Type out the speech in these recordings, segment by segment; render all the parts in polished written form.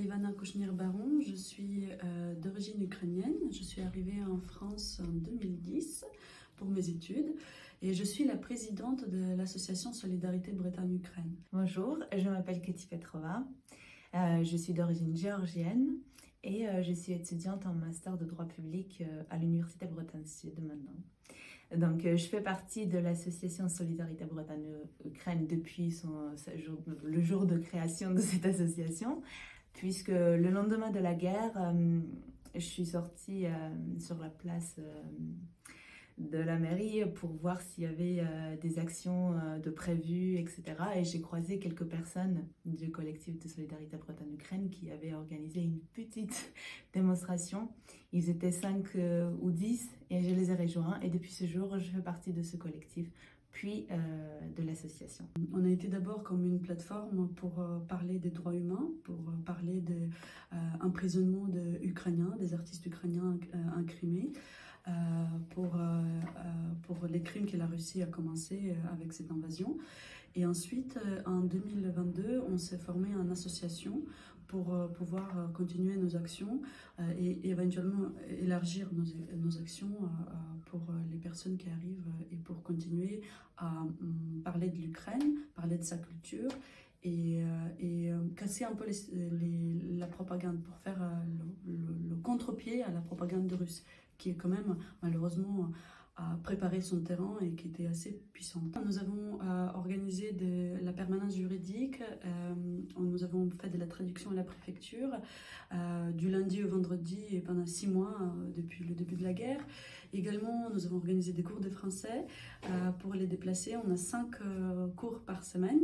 Ivana Kouchnir-Baron, je suis d'origine ukrainienne. Je suis arrivée en France en 2010 pour mes études et je suis la présidente de l'association Solidarité Bretagne-Ukraine. Bonjour, je m'appelle Katy Petrova, je suis d'origine géorgienne et je suis étudiante en master de droit public à l'Université Bretagne Sud maintenant. Donc, je fais partie de l'association Solidarité Bretagne-Ukraine depuis le jour de création de cette association, puisque le lendemain de la guerre, je suis sortie sur la place de la mairie pour voir s'il y avait des actions de prévues, etc. Et j'ai croisé quelques personnes du collectif de Solidarité Bretagne-Ukraine qui avaient organisé une petite démonstration. Ils étaient 5 ou 10 et je les ai rejoints. Et depuis ce jour, je fais partie de ce collectif, puis de l'association. On a été d'abord comme une plateforme pour parler des droits humains, pour parler de emprisonnement d'Ukrainiens, des artistes ukrainiens incriminés. Pour les crimes que la Russie a commencé avec cette invasion. Et ensuite, en 2022, on s'est formé en association pour pouvoir continuer nos actions et éventuellement élargir nos actions pour les personnes qui arrivent et pour continuer à parler de l'Ukraine, parler de sa culture et casser un peu la propagande pour faire le contre-pied à la propagande russe, qui est quand même malheureusement a préparé son terrain et qui était assez puissante. Nous avons organisé de la permanence juridique, nous avons fait de la traduction à la préfecture du lundi au vendredi et pendant 6 mois depuis le début de la guerre. Également, nous avons organisé des cours de français pour les déplacés. On a 5 cours par semaine.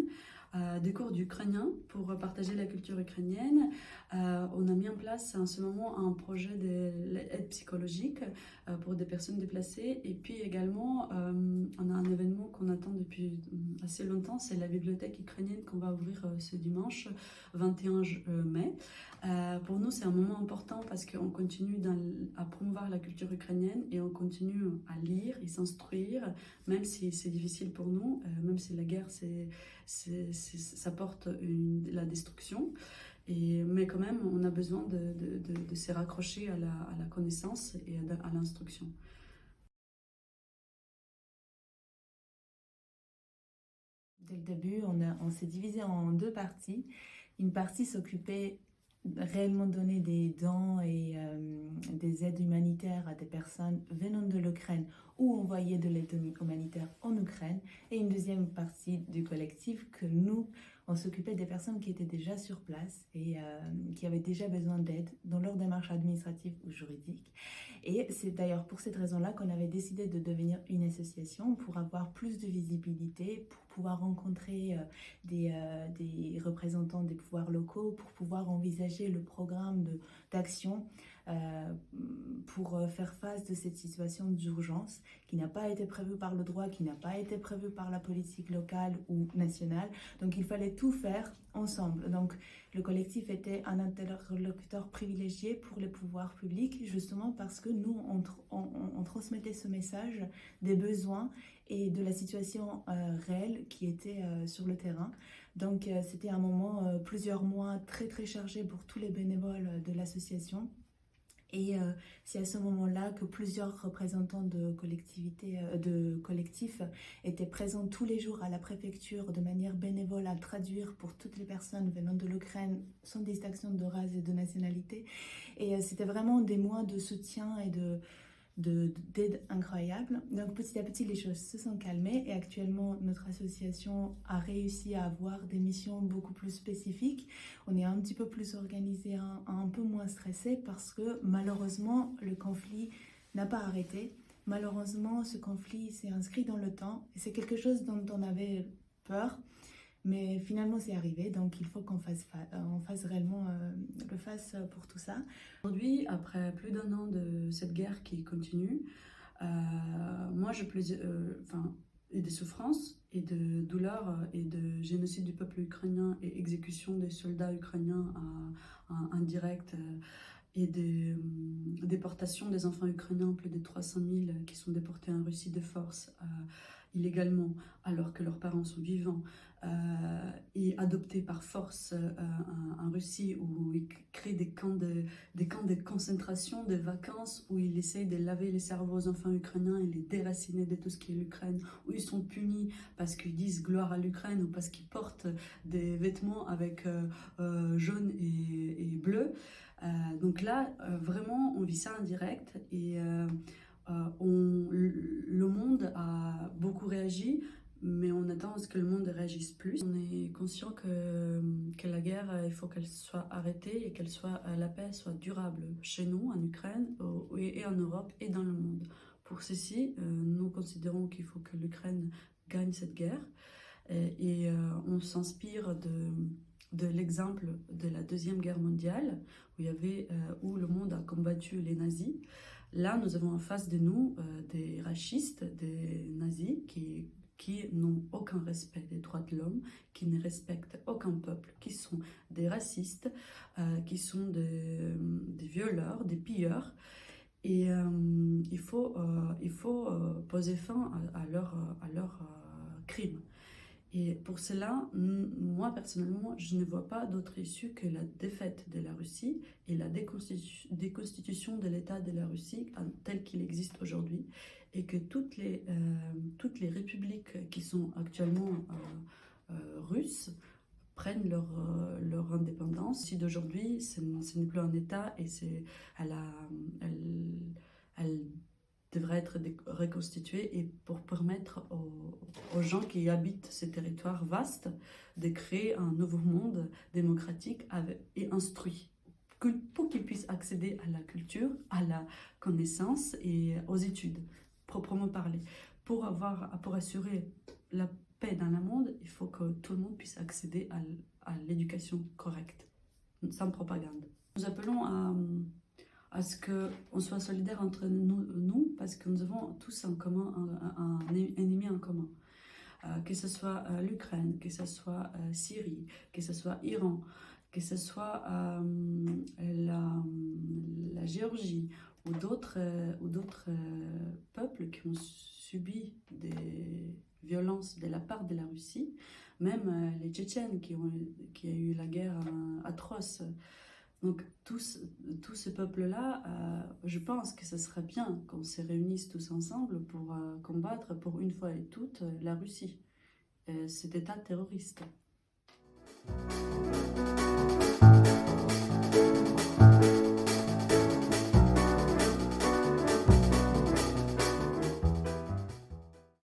Des cours d'ukrainien pour partager la culture ukrainienne. On a mis en place en ce moment un projet d'aide psychologique pour des personnes déplacées. Et puis également, on a un événement qu'on attend depuis assez longtemps, c'est la bibliothèque ukrainienne qu'on va ouvrir ce dimanche 21 mai. Pour nous, c'est un moment important parce qu'on continue à promouvoir la culture ukrainienne et on continue à lire et s'instruire, même si c'est difficile pour nous, même si la guerre, ça porte la destruction. Mais quand même, on a besoin de se raccrocher à la connaissance et à l'instruction. Dès le début, on s'est divisé en 2 parties. Une partie s'occupait réellement donner des dons et des aides humanitaires à des personnes venant de l'Ukraine ou envoyer de l'aide humanitaire en Ukraine, et une deuxième partie du collectif que nous, on s'occupait des personnes qui étaient déjà sur place et qui avaient déjà besoin d'aide dans leur démarche administrative ou juridique. Et c'est d'ailleurs pour cette raison-là qu'on avait décidé de devenir une association pour avoir plus de visibilité, pour pouvoir rencontrer des représentants des pouvoirs locaux, pour pouvoir envisager le programme d'action pour faire face de cette situation d'urgence qui n'a pas été prévue par le droit, qui n'a pas été prévue par la politique locale ou nationale. Donc il fallait tout faire ensemble. Donc le collectif était un interlocuteur privilégié pour les pouvoirs publics, justement parce que nous, on transmettait ce message des besoins et de la situation réelle qui était sur le terrain. Donc c'était un moment, plusieurs mois très très chargés pour tous les bénévoles de l'association. Et c'est à ce moment-là que plusieurs représentants de collectifs étaient présents tous les jours à la préfecture de manière bénévole à traduire pour toutes les personnes venant de l'Ukraine sans distinction de race et de nationalité. Et c'était vraiment des mois de soutien et d'aide incroyable. Donc petit à petit les choses se sont calmées et actuellement notre association a réussi à avoir des missions beaucoup plus spécifiques. On est un petit peu plus organisé, un peu moins stressé parce que malheureusement le conflit n'a pas arrêté. Malheureusement ce conflit s'est inscrit dans le temps et c'est quelque chose dont on avait peur. Mais finalement, c'est arrivé, donc il faut qu'on fasse réellement le face pour tout ça. Aujourd'hui, après plus d'1 an de cette guerre qui continue, moi, et des souffrances et de douleurs et de génocide du peuple ukrainien et exécution des soldats ukrainiens indirects et des déportations des enfants ukrainiens, plus de 300 000 qui sont déportés en Russie de force. illégalement alors que leurs parents sont vivants et adoptés par force en Russie, où ils créent des camps de concentration, de vacances, où ils essayent de laver les cerveaux aux enfants ukrainiens et les déraciner de tout ce qui est l'Ukraine, où ils sont punis parce qu'ils disent gloire à l'Ukraine ou parce qu'ils portent des vêtements avec jaune et bleu. Donc là, vraiment, on vit ça en direct et le monde a beaucoup réagi, mais on attend à ce que le monde réagisse plus. On est conscient que la guerre, il faut qu'elle soit arrêtée et la paix soit durable chez nous, en Ukraine, et en Europe et dans le monde. Pour ceci, nous considérons qu'il faut que l'Ukraine gagne cette guerre et on s'inspire de l'exemple de la Deuxième Guerre mondiale, où le monde a combattu les nazis. Là, nous avons en face de nous des racistes, des nazis qui n'ont aucun respect des droits de l'homme, qui ne respectent aucun peuple, qui sont des racistes, qui sont des violeurs, des pilleurs. Et il faut poser fin à leurs crimes. Et pour cela, moi personnellement, je ne vois pas d'autre issue que la défaite de la Russie et la déconstitution de l'État de la Russie tel qu'il existe aujourd'hui, et que toutes les républiques qui sont actuellement russes prennent leur indépendance. Si d'aujourd'hui, ce n'est plus un État et elle devrait être reconstituée, et pour permettre aux gens qui habitent ces territoires vastes de créer un nouveau monde démocratique et instruit, pour qu'ils puissent accéder à la culture, à la connaissance et aux études, proprement parlé. Pour assurer la paix dans le monde, il faut que tout le monde puisse accéder à l'éducation correcte, sans propagande. Nous appelons à ce qu'on soit solidaires entre nous, parce que nous avons tous en commun un ennemi en commun. Que ce soit l'Ukraine, que ce soit Syrie, que ce soit Iran, que ce soit la Géorgie ou d'autres peuples qui ont subi des violences de la part de la Russie, même les Tchétchènes qui ont eu la guerre atroce. Donc tous ces peuples-là, je pense que ce serait bien qu'on se réunisse tous ensemble pour combattre pour une fois et toutes la Russie, cet État terroriste.